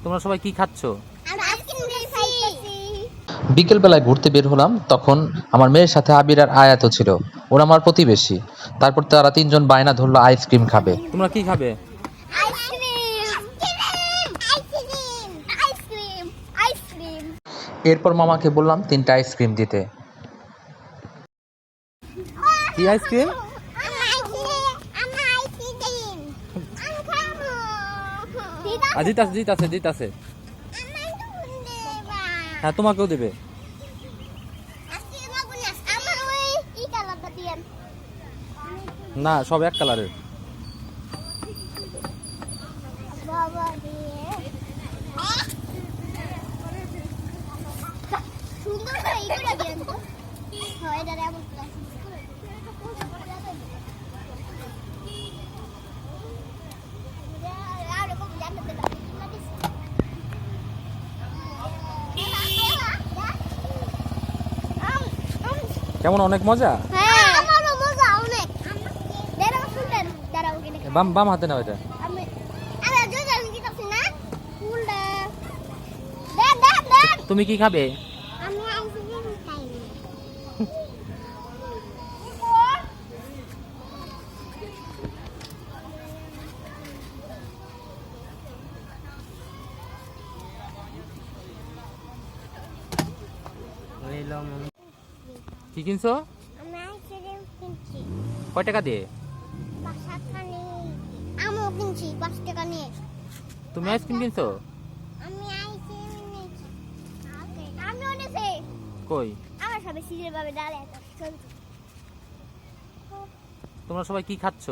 তোমরা সবাই কি খাচ্ছ? বিকেল বেলায় ঘুরতে বের হলাম, তখন আমার মেয়ের সাথে আবির আর আয়াতও ছিল। ওরা আমার প্রতিবেশী। তারপর তারা তিনজন বায়না ধরলো আইসক্রিম খাবে। তোমরা কি খাবে? এরপর মামাকে বললাম 3টা আইসক্রিম দিতে। কি আইসক্রিম? দিতাছে। হ্যাঁ, তোমাকেও দেবে। না, সব এক কালারের। কেমন, অনেক মজা? বাম হাতে নাও এটা। তুমি কি খাবে? কি কিনছো? কয় টাকা দিয়ে? তুমি আইসক্রিম কিনছো? কই? তোমরা সবাই কি খাচ্ছ?